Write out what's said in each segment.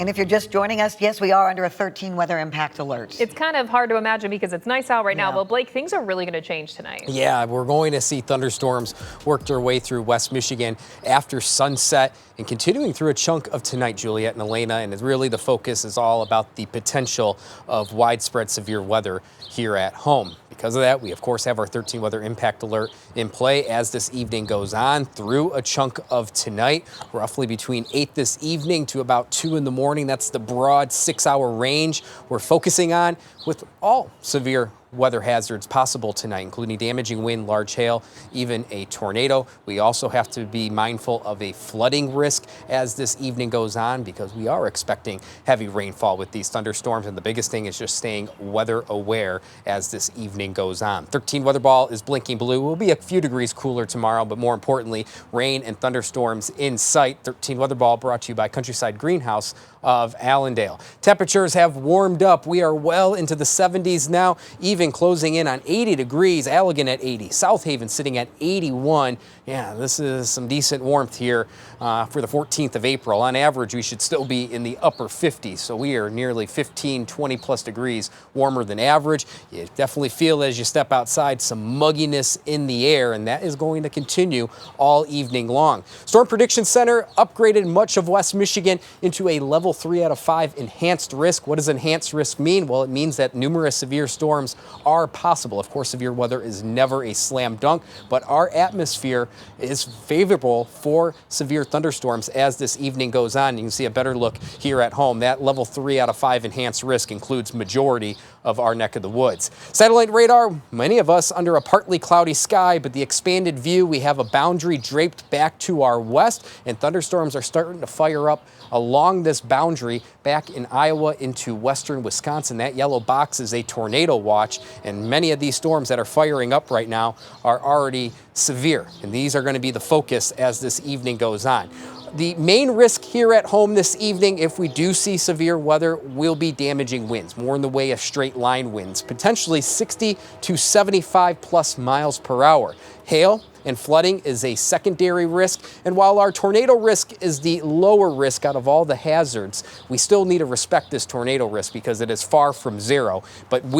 And if you're just joining us, yes, we are under a 13 weather impact alert. It's kind of hard to imagine because it's nice out right now, but Blake, things are really going to change tonight. Yeah, we're going to see thunderstorms work their way through West Michigan after sunset and continuing through a chunk of tonight, Juliet and Elena. And really the focus is all about the potential of widespread severe weather here at home. Because of that, we of course have our 13 weather impact alert in play as this evening goes on through a chunk of tonight, roughly between 8 this evening to about 2 in the morning. That's the broad 6-hour range we're focusing on with all severe weather hazards possible tonight, including damaging wind, large hail, even a tornado. We also have to be mindful of a flooding risk as this evening goes on because we are expecting heavy rainfall with these thunderstorms. And the biggest thing is just staying weather aware as this evening goes on. 13 weather ball is blinking blue. We'll be a few degrees cooler tomorrow, but more importantly, rain and thunderstorms in sight. 13 weather ball brought to you by Countryside Greenhouse of Allendale. Temperatures have warmed up. We are well into the 70s now, even closing in on 80 degrees. Allegan at 80, South Haven sitting at 81. Yeah, this is some decent warmth here for the 14th of April. On average, we should still be in the upper 50s, so we are nearly 15, 20 plus degrees warmer than average. You definitely feel as you step outside some mugginess in the air, and that is going to continue all evening long. Storm Prediction Center upgraded much of West Michigan into a level 3 out of 5 enhanced risk. What does enhanced risk mean? Well, it means that numerous severe storms are possible. Of course, severe weather is never a slam dunk, but our atmosphere is favorable for severe thunderstorms as this evening goes on. You can see a better look here at home. That level 3 out of 5 enhanced risk includes majority of our neck of the woods. Satellite radar, many of us under a partly cloudy sky, but the expanded view, we have a boundary draped back to our west, and thunderstorms are starting to fire up along this boundary back in Iowa into western Wisconsin. That yellow box is a tornado watch, and many of these storms that are firing up right now are already severe, and these are going to be the focus as this evening goes on. The main risk here at home this evening, if we do see severe weather, will be damaging winds, more in the way of straight line winds, potentially 60 to 75 plus miles per hour. Hail and flooding is a secondary risk, and while our tornado risk is the lower risk out of all the hazards, we still need to respect this tornado risk because it is far from zero. But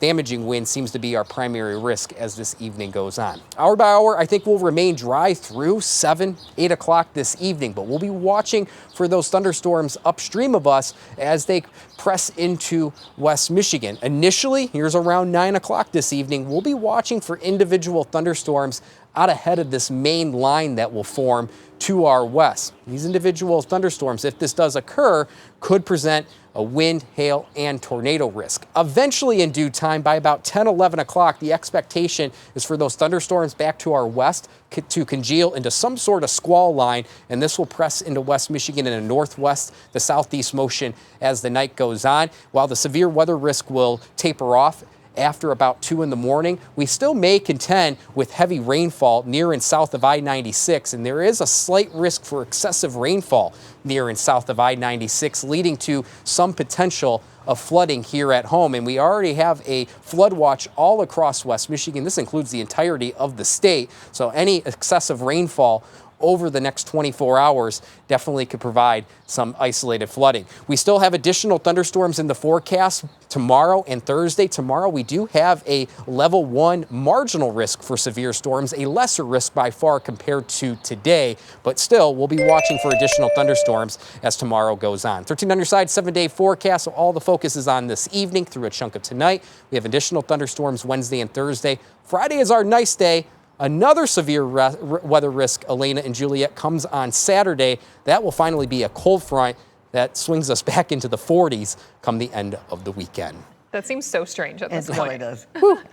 damaging wind seems to be our primary risk as this evening goes on. Hour by hour, I think we'll remain dry through 7, 8 o'clock this evening, but we'll be watching for those thunderstorms upstream of us as they press into West Michigan. Initially, here's around 9 o'clock this evening, we'll be watching for individual thunderstorms out ahead of this main line that will form to our west. These individual thunderstorms, if this does occur, could present a wind, hail, and tornado risk. Eventually, in due time, by about 10, 11 o'clock, the expectation is for those thunderstorms back to our west to congeal into some sort of squall line, and this will press into West Michigan in a northwest to southeast motion as the night goes on. While the severe weather risk will taper off after about 2 in the morning, we still may contend with heavy rainfall near and south of I-96, and there is a slight risk for excessive rainfall near and south of I-96, leading to some potential of flooding here at home. And we already have a flood watch all across West Michigan. This includes the entirety of the state, so any excessive rainfall over the next 24 hours definitely could provide some isolated flooding. We still have additional thunderstorms in the forecast tomorrow and Thursday. Tomorrow we do have a level 1 marginal risk for severe storms, a lesser risk by far compared to today, but still we'll be watching for additional thunderstorms as tomorrow goes on. 13 on your side, 7-day forecast, so all the focus is on this evening through a chunk of tonight. We have additional thunderstorms Wednesday and Thursday. Friday is our nice day. Another severe weather risk, Elena and Juliet, comes on Saturday. That will finally be a cold front that swings us back into the 40s come the end of the weekend. That seems so strange at this point. It really does.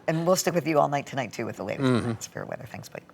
And we'll stick with you all night tonight, too, with the latest severe weather. Thanks, Blake.